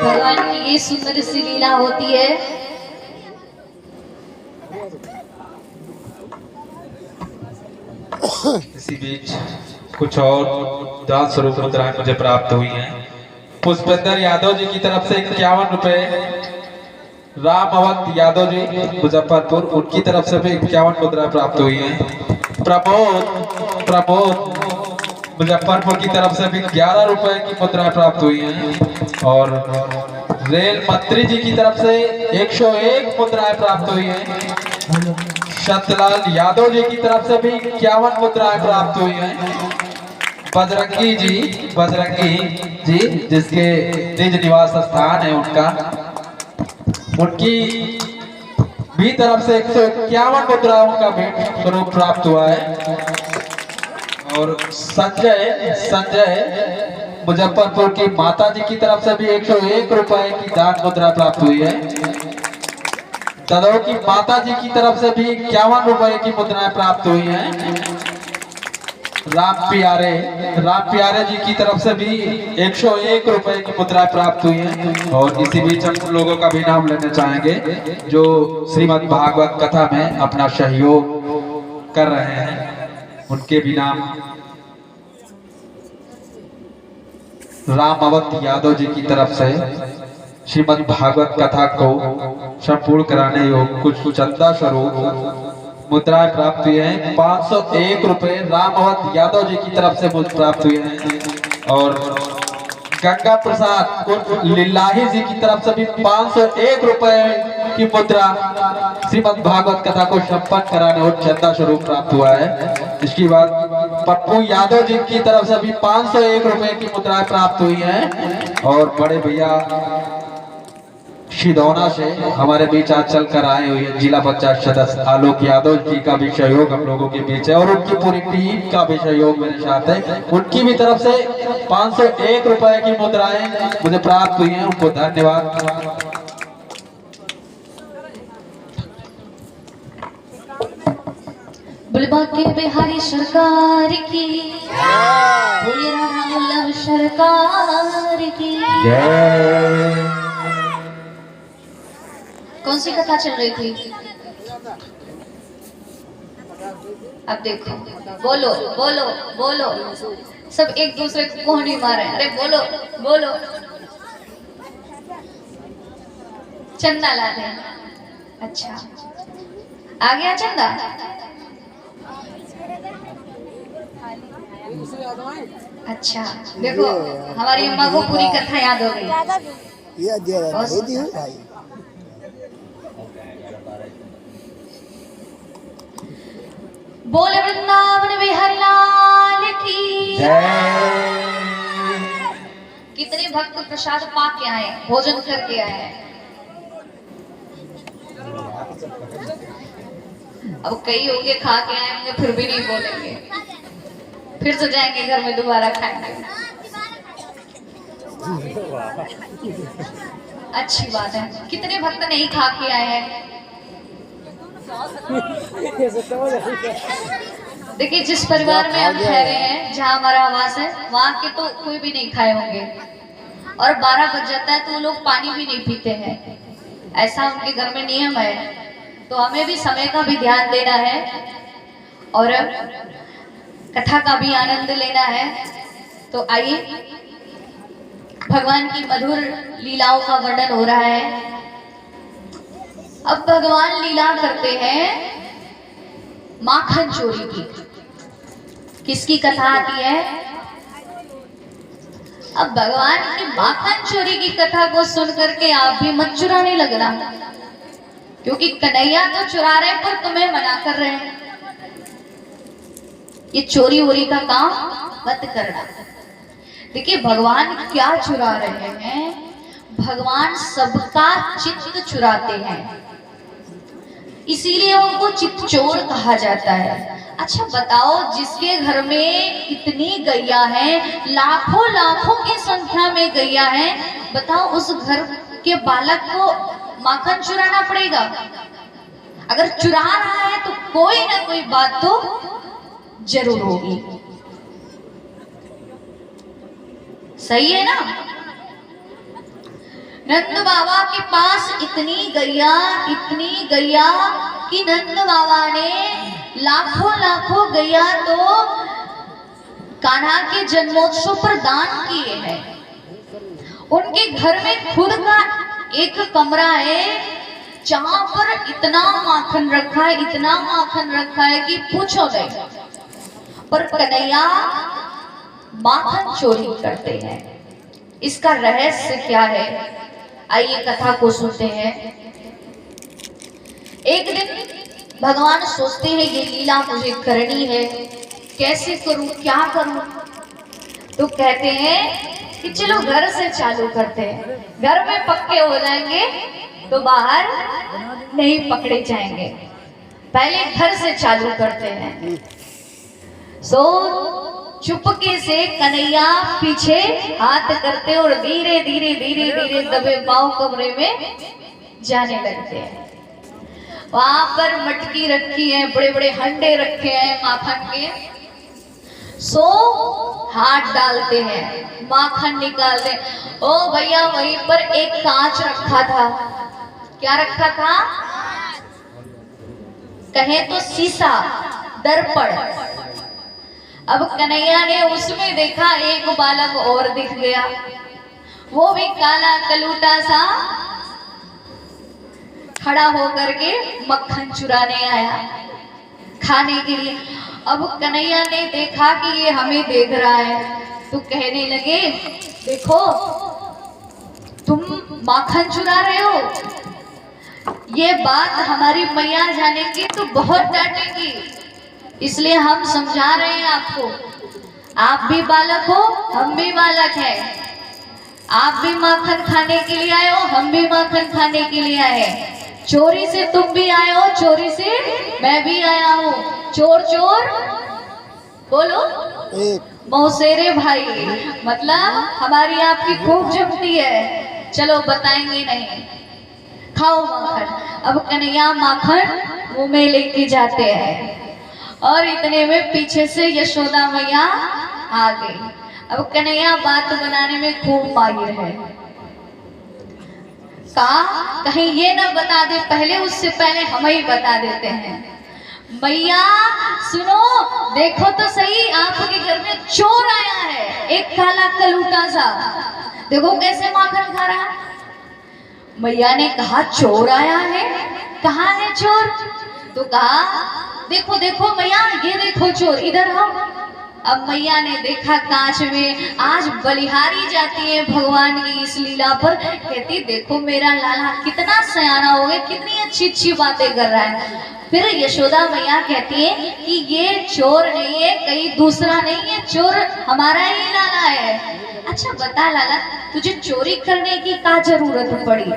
भगवान की ये सुंदर सी लीला होती है। इसी बीच कुछ और दान स्वरूप मुद्राएं मुझे प्राप्त हुई हैं। पुष्पेंद्र यादव जी की तरफ से 51 रुपए, राम अवंत यादव जी मुजफ्फरपुर, उनकी तरफ से भी 51 मुद्राएं प्राप्त हुई हैं। प्रमोद मुजफ्फरपुर की तरफ से भी 11 रुपए की मुद्राएं प्राप्त हुई हैं। और रेल मंत्री जी की तरफ से 101 मुद्राएं प्राप्त हुई हैं। शतलाल यादव जी की तरफ से भी 51 मुद्राएं प्राप्त हुई हैं। बजरंगी जी जिसके निज निवास स्थान है उनकी भी तरफ से 151 मुद्राओं का भेंट स्वरूप प्राप्त हुआ है। और संजय मुजफ्फरपुर की माता जी की तरफ से भी 101 रुपए की दान मुद्रा प्राप्त हुई है। ददौ की माता जी की तरफ से भी 51 रुपए की मुद्राएं प्राप्त हुई हैं। राम प्यारे जी की तरफ से भी 101 रुपए की मुद्राएं प्राप्त हुई हैं। और इसी बीच हम लोगों का भी नाम लेना चाहेंगे जो श्रीमद् भागवत कथा में अपना सहयोग कर रहे हैं, उनके भी नाम। राम अवंत यादव जी की तरफ से श्रीमद् भागवत कथा को संपूर्ण कराने योग कुछ चंदा स्वरूप मुद्राएं प्राप्त हुई हैं। 501 रुपए राम अवंत यादव जी की तरफ से प्राप्त हुए हैं। और गंगा प्रसाद लिल्लाही जी की तरफ से भी 501 रुपए की मुद्रा श्रीमद् भागवत कथा को संपन्न कराने और चंदा स्वरूप प्राप्त हुआ है। इसके बाद पप्पू यादव जी की तरफ से भी 501 रुपए की मुद्राएं प्राप्त हुई हैं। और बड़े भैया शिदौना से हमारे बीच आज चल कर आए हुए जिला पंचायत सदस्य आलोक यादव जी का भी सहयोग हम लोगों के बीच है और उनकी पूरी टीम का भी सहयोग मेरे साथ है। उनकी भी तरफ से 501 रुपए की मुद्राएं मुझे प्राप्त हुई हैं, उनको धन्यवाद। के बिहारी सरकार की बोलिए, राम सरकार की जय। कौन सी कथा चल रही थी? अब देखो, बोलो बोलो बोलो, सब एक दूसरे को कोहनी मारे। अरे बोलो बोलो, चंदा ला दे। अच्छा, आ गया चंदा? अच्छा, देखो हमारी अम्मा को पूरी कथा याद हो गई। बोले वृंदावन बिहारी लाल की जय। कितने भक्त प्रसाद पा के आए, भोजन करके आए। अब कई होंगे खा के आए होंगे फिर भी नहीं बोलेंगे, फिर तो जाएंगे घर में दोबारा खाएंगे। अच्छी बात है। कितने भक्त नहीं खा के आए हैं? देखिए, जिस परिवार में हम ठहरे हैं, जहाँ हमारा आवास है, वहाँ के तो कोई भी नहीं खाए होंगे। और 12 बज जाता है तो वो लोग पानी भी नहीं पीते हैं, ऐसा उनके घर में नियम है। तो हमें भी समय का भी ध्यान देना है और कथा का भी आनंद लेना है। तो आइए भगवान की मधुर लीलाओं का वर्णन हो रहा है। अब भगवान लीला करते हैं माखन चोरी की। किसकी कथा आती है? अब भगवान की माखन चोरी की कथा को सुन करके आप भी मत चुराने लगना, क्योंकि कन्हैया तो चुरा रहे हैं पर तुम्हें मना कर रहे हैं। ये चोरी वोरी का काम मत करना। देखिए भगवान क्या चुरा रहे हैं, भगवान सबका चित्त चुराते हैं, इसीलिए उनको चित्त चोर कहा जाता है। अच्छा बताओ, जिसके घर में कितनी गैया है, लाखों लाखों की संख्या में गैया है, बताओ उस घर के बालक को माखन चुराना पड़ेगा? अगर चुरा रहा है तो कोई ना कोई बात तो जरूर होगी। सही है ना? नंद बाबा के पास इतनी गैया कि नंद बाबा ने लाखों लाखों गैया तो कान्हा के जन्मोत्सव पर दान किए हैं। उनके घर में खुद का एक कमरा है जहां पर इतना माखन रखा है कि पूछो नहीं। पर कन्हैया माखन चोरी करते हैं। इसका रहस्य क्या है? आइए कथा को सुनते हैं। एक दिन भगवान सोचते हैं ये लीला मुझे करनी है, कैसे करूं, क्या करूं? तो कहते हैं कि चलो घर से चालू करते हैं, घर में पक्के हो जाएंगे तो बाहर नहीं पकड़े जाएंगे। पहले घर से चालू करते हैं। सो चुपके से कन्हैया पीछे हाथ करते और धीरे धीरे दबे पांव कमरे में जाने लगते हैं। वहां पर मटकी रखी है, बड़े बड़े हंडे रखे हैं माखन के। सो हाथ डालते हैं, माखन निकालते। ओ भैया, वहीं पर एक कांच रखा था। क्या रखा था? कहे तो शीशा, दर्पण। अब कन्हैया ने उसमें देखा एक बालक और दिख गया, वो भी काला कलूटा सा खड़ा होकर के मक्खन चुराने आया खाने के लिए। अब कन्हैया ने देखा कि ये हमें देख रहा है, तो कहने लगे, देखो तुम माखन चुरा रहे हो, ये बात हमारी मैया जानेगी तो बहुत डांटेगी, इसलिए हम समझा रहे हैं आपको। आप भी बालक हो, हम भी बालक हैं। आप भी माखन खाने के लिए आए हो, हम भी माखन खाने के लिए आए हैं। चोरी से तुम भी आए हो, चोरी से मैं भी आया हूँ। चोर चोर बोलो मौसेरे भाई, मतलब हमारी आपकी खूब जमती है। चलो बताएंगे नहीं, खाओ माखन। अब कन्हैया माखन मुंह में लेके जाते हैं और इतने में पीछे से यशोदा मैया आ गई। अब कन्हैया बात बनाने में खूब माहिर है। कहीं ये ना बता दे, पहले उससे पहले हम ही बता देते हैं। मैया सुनो, देखो तो सही, आपके घर में चोर आया है, एक काला कलूटा सा। देखो कैसे माखन खा रहा है। मैया ने कहा चोर आया है? कहाँ है चोर? तो कहा देखो देखो मैया, ये देखो चोर, इधर आओ। अब मैया ने देखा कांच में, आज बलिहारी जाती है भगवान की इस लीला पर, कहती देखो मेरा लाला कितना सयाना हो गया, कितनी अच्छी अच्छी बातें कर रहा है। फिर यशोदा मैया कहती है कि ये चोर नहीं है, कहीं दूसरा नहीं है, चोर हमारा ही लाला है। अच्छा बता लाला, तुझे चोरी करने की क्या जरूरत पड़ी?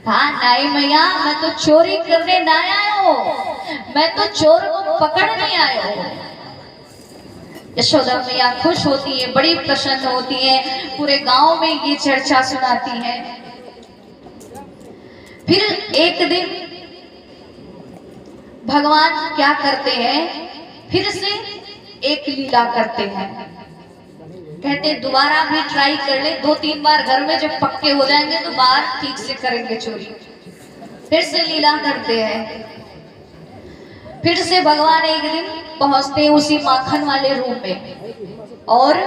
कहा नहीं मैया, मैं तो चोरी करने ना आया हूँ, मैं तो चोर को पकड़ने आया हूँ। यशोदा मैया खुश होती है, बड़ी प्रसन्न होती है, पूरे गांव में ये चर्चा सुनाती है। फिर एक दिन भगवान क्या करते हैं, फिर से एक लीला करते हैं। कहते दोबारा भी ट्राई कर ले, 2-3 बार घर में जब पक्के हो जाएंगे तो बाहर ठीक से करेंगे चोरी। फिर से लीला करते हैं। फिर से भगवान एक दिन पहुंचते हैं उसी माखन वाले रूम में और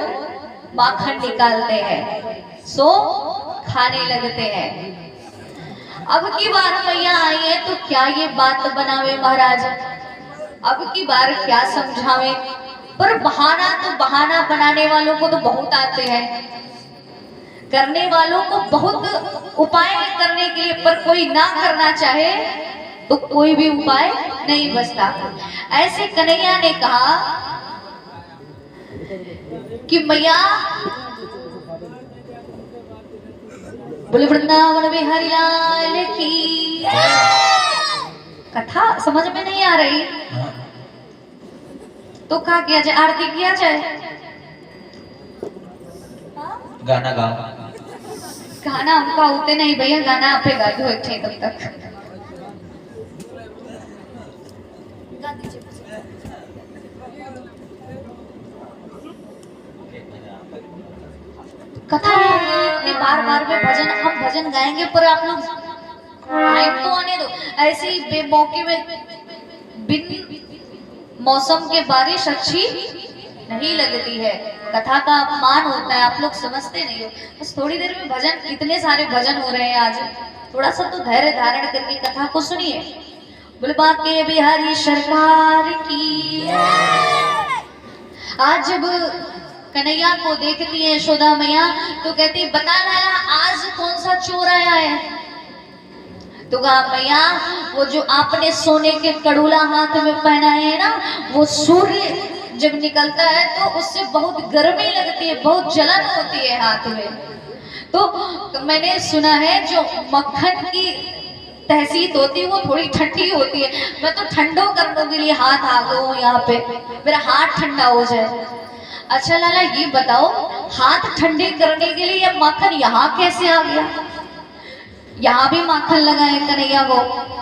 माखन निकालते हैं। सो खाने लगते हैं। अब की बार मैया आई है तो क्या ये बात बनावे महाराज, अब की बार क्या समझावे। पर बहाना तो बहाना बनाने वालों को तो बहुत आते हैं, करने वालों को बहुत उपाय करने के लिए, पर कोई ना करना चाहे तो कोई भी उपाय नहीं बचता। ऐसे कन्हैया ने कहा कि मैया बोले वृंदावन बिहारी लाल की। कथा समझ में नहीं आ रही तो क्या किया जाए, आरती किया जाए, गाना गाओ। गाना उनका होते नहीं भैया, गाना आपे गा दो एक तब तक। कथा बार बार में भजन, हम भजन गाएंगे पर आप लोग टाइम तो आने दो। ऐसे ही बेमौके में बिन मौसम के बारिश अच्छी नहीं लगती है, कथा का अपमान होता है, आप लोग समझते नहीं हो। बस थोड़ी देर में भजन, इतने सारे भजन हो रहे हैं आज, थोड़ा सा तो धैर्य धारण करके कथा को सुनिए। बोले बाके बिहारी सरकार की। आज जब कन्हैया को देखती है यशोदा मैया तो कहती बता लाला आज कौन सा चोर आया है। तो कहा मैया वो जो आपने सोने के कड़ूला हाथ में पहनाए है ना, वो सूर्य जब निकलता है तो उससे बहुत गर्मी लगती है, बहुत जलन होती है हाथ में। तो मैंने सुना है जो मक्खन की तहसीत होती है वो थोड़ी ठंडी होती है। मैं तो ठंडो करने के लिए हाथ आ गया हूँ यहाँ पे, मेरा हाथ ठंडा हो जाए। अच्छा लाला ये बताओ हाथ ठंडे करने के लिए ये माखन यहाँ कैसे आ गया, यहाँ भी माखन लगा है कन्हैया को।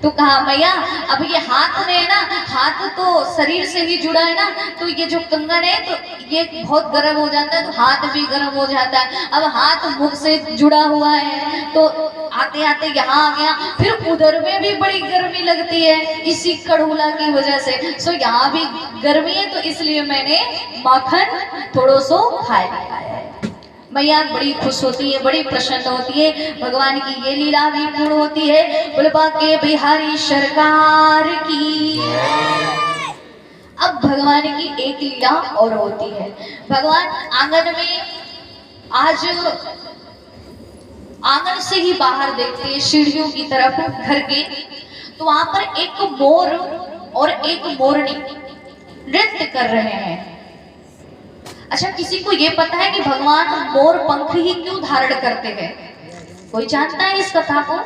तो कहा मैया अब ये हाथ में है ना, हाथ तो शरीर से ही जुड़ा है ना, तो ये जो कंगन है तो ये बहुत गर्म हो जाता है, तो हाथ भी गर्म हो जाता है। अब हाथ मुख से जुड़ा हुआ है तो आते आते यहाँ आ गया, फिर उधर में भी बड़ी गर्मी लगती है इसी कड़ूला की वजह से। सो यहाँ भी गर्मी है तो इसलिए मैंने माखन थोड़ो सो खाए लिया है। मैया बड़ी खुश होती है, बड़ी प्रसन्न होती है, भगवान की ये लीला भी पूर्ण होती है। बोले बाके बिहारी सरकार की। अब भगवान की एक लीला और होती है। भगवान आंगन में, आज आंगन से ही बाहर देखते हैं सीढ़ियों की तरफ घर के, तो वहां पर एक मोर और एक मोरनी नृत्य कर रहे हैं। अच्छा किसी को ये पता है कि भगवान मोर पंख ही क्यों धारण करते हैं? कोई जानता है इस कथा को?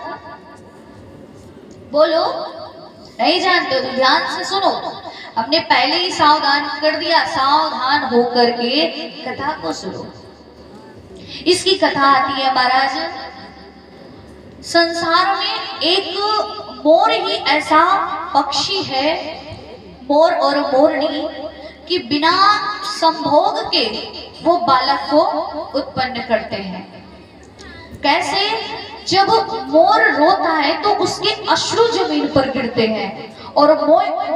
बोलो, नहीं जानते तो ध्यान से सुनो। हमने पहले ही सावधान कर दिया, सावधान होकर के कथा को सुनो। इसकी कथा आती है महाराज, संसार में एक मोर ही ऐसा पक्षी है, मोर और मोरनी, कि बिना संभोग के वो बालक को उत्पन्न करते हैं। कैसे? जब मोर रोता है तो उसके अश्रु जमीन पर गिरते हैं और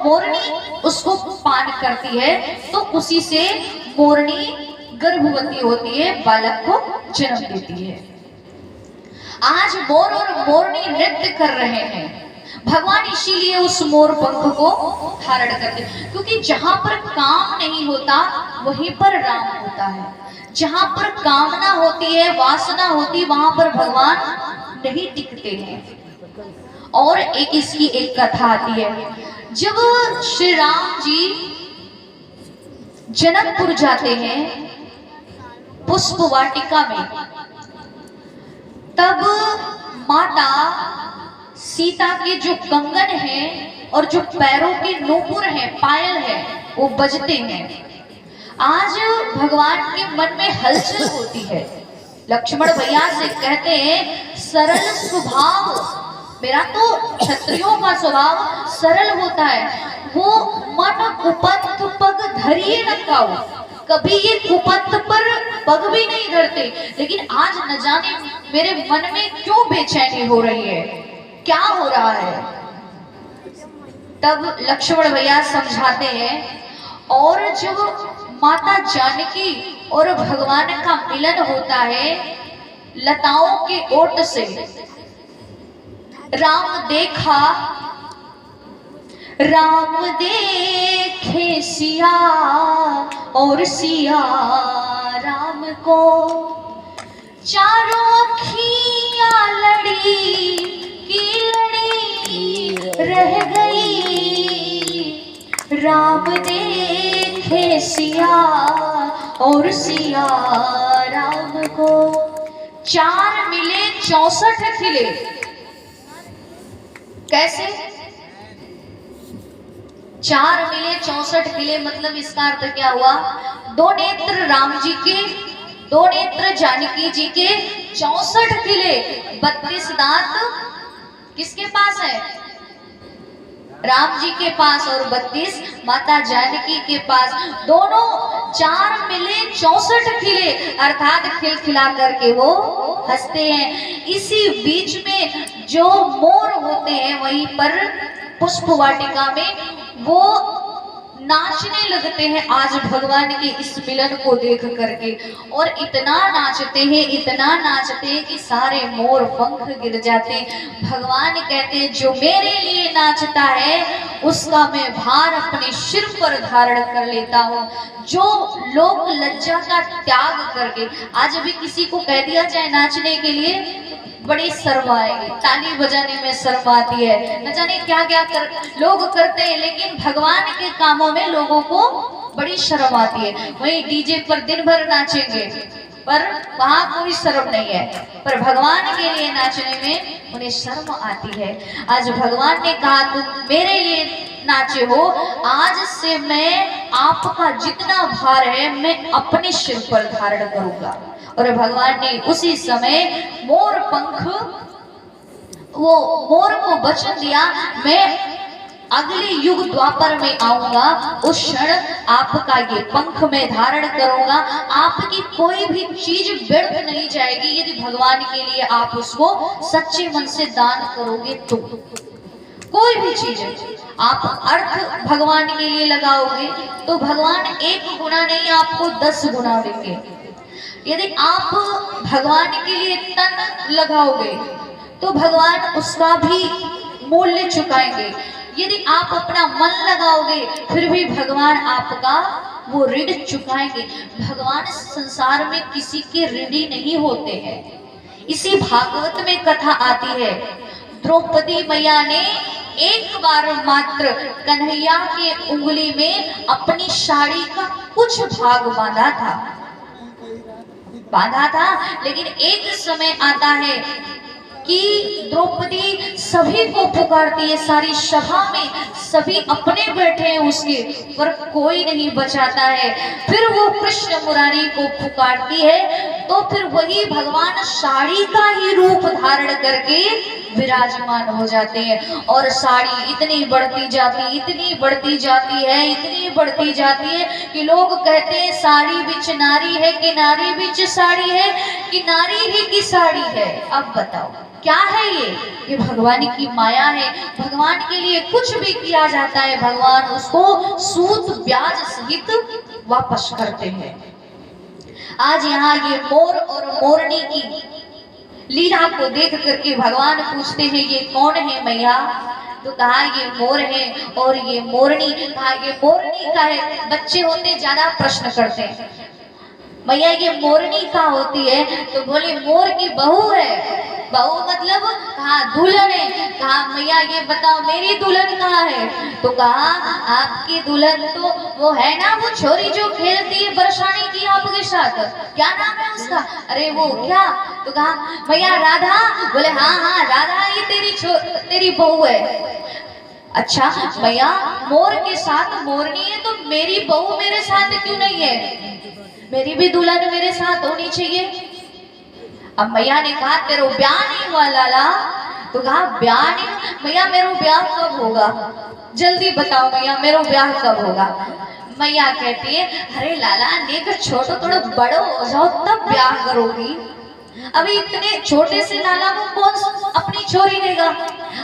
मोरनी उसको पान करती है, तो उसी से मोरनी गर्भवती होती है, बालक को जन्म देती है। आज मोर और मोरनी नृत्य कर रहे हैं। भगवान इसीलिए उस मोर पंख को धारण करते, क्योंकि जहां पर काम नहीं होता वहीं पर राम होता है। जहां पर कामना होती है, वासना होती, वहां पर भगवान नहीं टिकते हैं। और एक इसकी एक कथा आती है। जब श्री राम जी जनकपुर जाते हैं पुष्प वाटिका में, तब माता सीता के जो कंगन है और जो पैरों के नूपुर है, पायल है, वो बजते हैं। आज भगवान के मन में हलचल होती है। लक्ष्मण भैया से कहते हैं सरल स्वभाव, मेरा तो क्षत्रियों का स्वभाव सरल होता है, वो मन कुपंथ पग धरिए न काऊ, कभी ये कुपंथ पर पग भी नहीं धरते। लेकिन आज न जाने मेरे मन में क्यों बेचैनी हो रही है, क्या हो रहा है। तब लक्ष्मण भैया समझाते हैं, और जब माता जानकी और भगवान का मिलन होता है लताओं के ओट से। राम देखा, राम देखे सिया और सिया राम को, चारों अखियां लड़ी की लड़ी रह गई। राम देखे सिया और सिया राम को, 4 मिले 64 खिले। कैसे 4 मिले 64 खिले? मतलब इसका अर्थ क्या हुआ? 2 नेत्र राम जी के, 2 नेत्र जानकी जी के, 64 खिले। 32 दांत किसके पास है? राम जी के पास, और 32 माता जानकी के पास। दोनों 4 मिले 64 खिले, अर्थात खिलखिला करके वो हंसते हैं। इसी बीच में जो मोर होते हैं वहीं पर पुष्प वाटिका में वो नाचने लगते हैं आज भगवान के इस मिलन को देख करके। और इतना नाचते हैं, इतना नाचते हैं कि सारे मोर पंख गिर जाते हैं। भगवान कहते हैं जो मेरे लिए नाचता है उसका मैं भार अपने सिर पर धारण कर लेता हूँ। जो लोग लज्जा का त्याग करके, आज भी किसी को कह दिया जाए नाचने के लिए बड़ी शर्म आएगी, ताली बजाने में शर्म आती है, न जाने क्या क्या लोग करते हैं, लेकिन भगवान के कामों में लोगों को बड़ी शर्म आती है। वहीं डीजे पर दिन भर नाचेंगे पर वहां कोई शर्म नहीं है, पर भगवान के लिए नाचने में उन्हें शर्म आती है। आज भगवान ने कहा तुम मेरे लिए नाचे हो, आज से मैं आपका जितना भार है मैं अपने सिर पर धारण करूंगा। और भगवान ने उसी समय मोर पंख, वो मोर को वचन दिया मैं अगले युग द्वापर में आऊंगा, उस क्षण आपका ये पंख में धारण करूंगा। आपकी कोई भी चीज व्यर्थ नहीं जाएगी यदि भगवान के लिए आप उसको सच्चे मन से दान करोगे तो। कोई भी चीज आप अर्थ भगवान के लिए लगाओगे तो भगवान 1 गुना नहीं आपको 10 गुना देंगे। यदि आप भगवान के लिए तन लगाओगे तो भगवान उसका भी मूल्य चुकाएंगे। यदि आप अपना मन लगाओगे फिर भी भगवान आपका वो ऋण चुकाएंगे। भगवान संसार में किसी के ऋणी नहीं होते हैं। इसी भागवत में कथा आती है, द्रौपदी मैया ने एक बार मात्र कन्हैया के उंगली में अपनी साड़ी का कुछ भाग बांधा था, लेकिन एक समय आता है कि द्रौपदी सभी को पुकारती है, सारी सभा में सभी अपने बैठे हैं उसके, पर कोई नहीं बचाता है। फिर वो कृष्ण मुरारी को पुकारती है तो फिर वही भगवान साड़ी का ही रूप धारण करके विराजमान हो जाते हैं। और साड़ी इतनी बढ़ती जाती है कि लोग कहते हैं साड़ी बिच नारी है कि नारी बिच साड़ी है कि नारी ही की साड़ी है। अब बताओ क्या है ये भगवान की माया है। भगवान के लिए कुछ भी किया जाता है भगवान उसको सूद ब्याज सहित वापस करते हैं। आज यहाँ ये मोर और मोरनी की लीला को देख करके भगवान पूछते हैं ये कौन है मैया? तो कहा ये मोर है और ये मोरनी। कहा ये मोरनी का है। बच्चे होते ज्यादा प्रश्न करते हैं मैया ये मोरनी का होती है? तो बोले मोर की बहू है। बहू मतलब? कहा दुल्हन है। कहा मैया ये बताओ मेरी दुल्हन कहाँ है? तो कहा आपकी दुल्हन तो वो है ना, वो छोरी जो खेलती है बरसाने की आपके साथ, क्या नाम है उसका? अरे वो क्या? तो कहा मैया राधा। बोले हाँ राधा ये तेरी बहू है। अच्छा मैया मोर के साथ मोरनी है तो मेरी बहू मेरे साथ क्यों नहीं है? मेरी भी दुल्हन मेरे साथ होनी चाहिए। अब मैया ने कहा तेरा ब्याह नहीं हुआ लाला? तो कहा ब्याह नहीं? मैया मेरा ब्याह कब होगा? जल्दी बताओ मैया मेरा ब्याह कब होगा? मैया कहती है अरे लाला लेकर छोटो थोड़ा बड़ो हो जाओ तब ब्याह करोगी। अभी इतने छोटे से लाला को कौन अपनी छोरी देगा?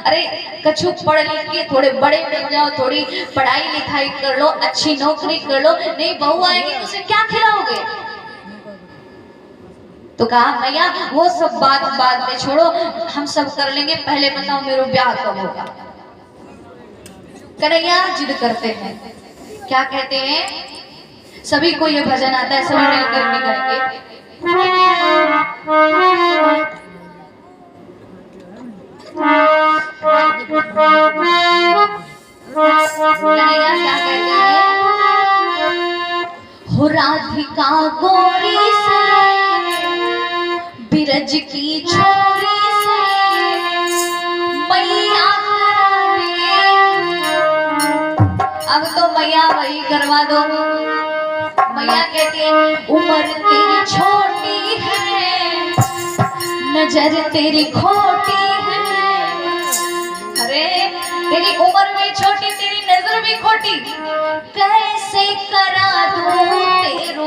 अरे कछु पढ़ लिख के थोड़े बड़े बन जाओ, थोड़ी पढ़ाई लिखाई कर लो, अच्छी नौकरी कर लो, नहीं बहू आएगी तो उसे क्या खिलाओगे? तो कहा मैया वो सब बात बाद में छोड़ो, हम सब कर लेंगे, पहले बताओ मेरा ब्याह कब होगा। कन्हैया जिद करते हैं, क्या कहते हैं, सभी को ये भजन आता है, सभी मिलकर भी करेंगे। कन्हैया क्या कहते हैं, हो राधिका गोरी से बिरज की छोरी से मैया अब तो मैया वही करवा दो। मैया कहती है उम्र तेरी छोटी है, नजर तेरी खोटी है। अरे तेरी उम्र भी छोटी, तेरी नजर भी खोटी, कैसे करा दूं तेरू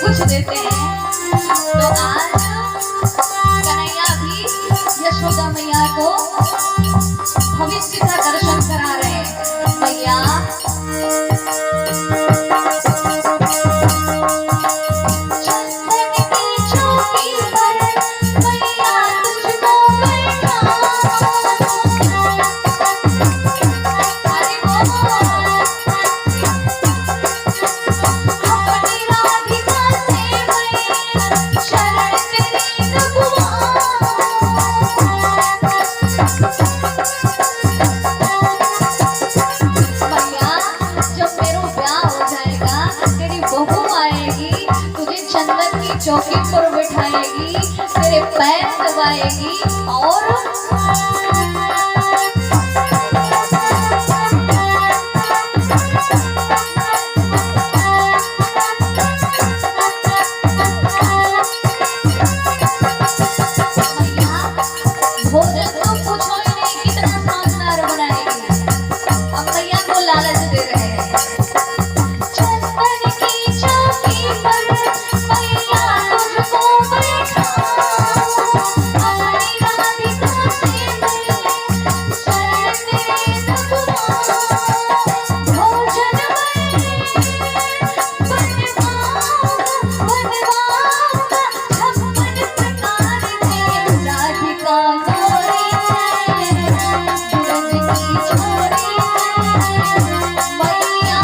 कुछ देते हैं। तो आज कन्हैया भी यशोदा मैया को भविष्य का दर्शन करा रहे हैं। मैया बनाएगी और भोजन तो पूछो ही नहीं कितना शानदार बनाएगी। अब मैया को लालच दे रहे हैं। चंदन की चौकी पर मैया तुझको बैठाऊं, अपनी राधिका से मिलने शरण तेरे लगवाऊं। भोजन बनवाऊंगा 56 प्रकार के राधिका गोरी से, दुल्हन की छोरी से मैया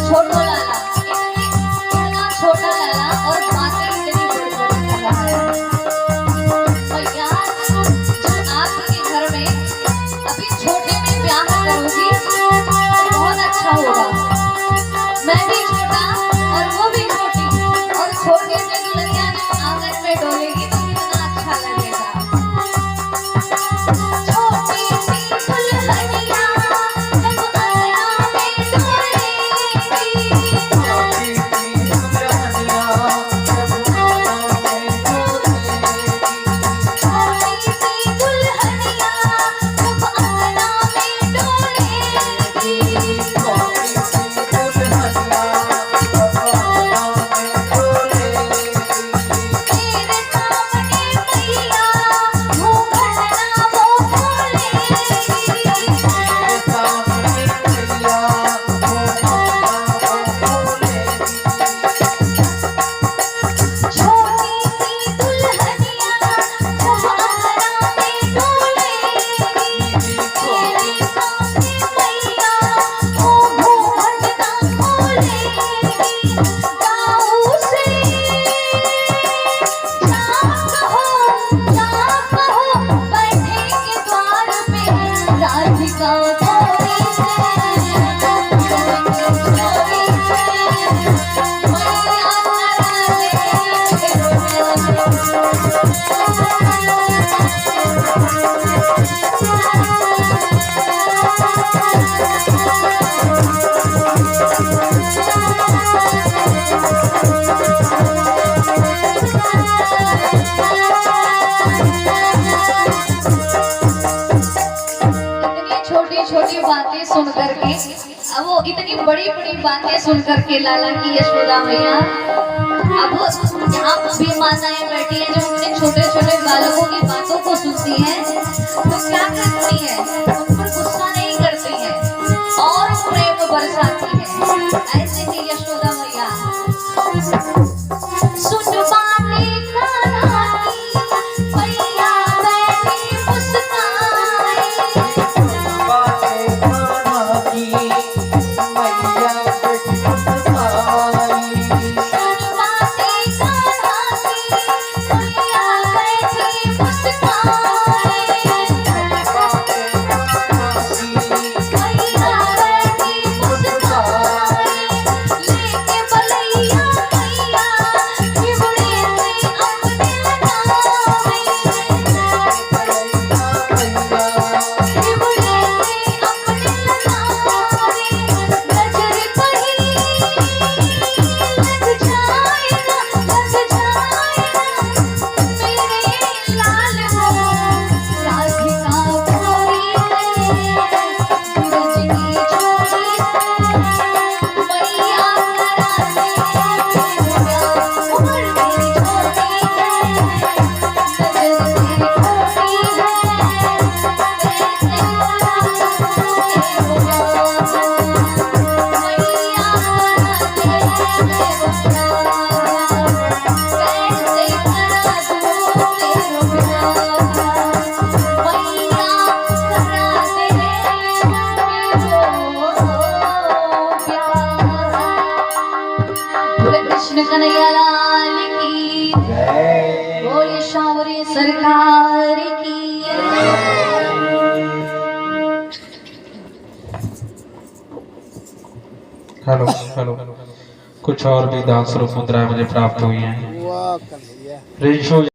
छोटो लाला, इतना छोटा लाला और बातें इतनी बड़ी बड़ी कर रहा है। भैया जब आपके घर में अभी छोटे में ब्याह करूंगी तो बहुत अच्छा होगा। मैं भी छोटा और वो भी छोटी, और छोटे से दुल्हनिया जब आंगन में डोलेगी तो कितना अच्छा लगेगा। छोटी सी दुल्हनिया जब आंगना में डोलेगी, छोटी बातें सुन करके, अब वो इतनी बड़ी बड़ी बातें सुन करके लाला की यशोदा मैया अब यहाँ भी माताएं बैठी हैं जो अपने छोटे छोटे बालकों की बातों को सुनती हैं तो क्या करती हैं, उन पर गुस्सा नहीं करती हैं और प्रेम बरसाती हैं। ऐसे ही यशोदा मैया सुन बातें कान्हा की, मैया बैठी मुस्काई। कृष्ण कन्हैया लाल की, बोलिए शामरी सरकार की। हेलो हेलो, कुछ और भी दान स्वरूप मुद्राएं मुझे प्राप्त हुई हैं। रिंशु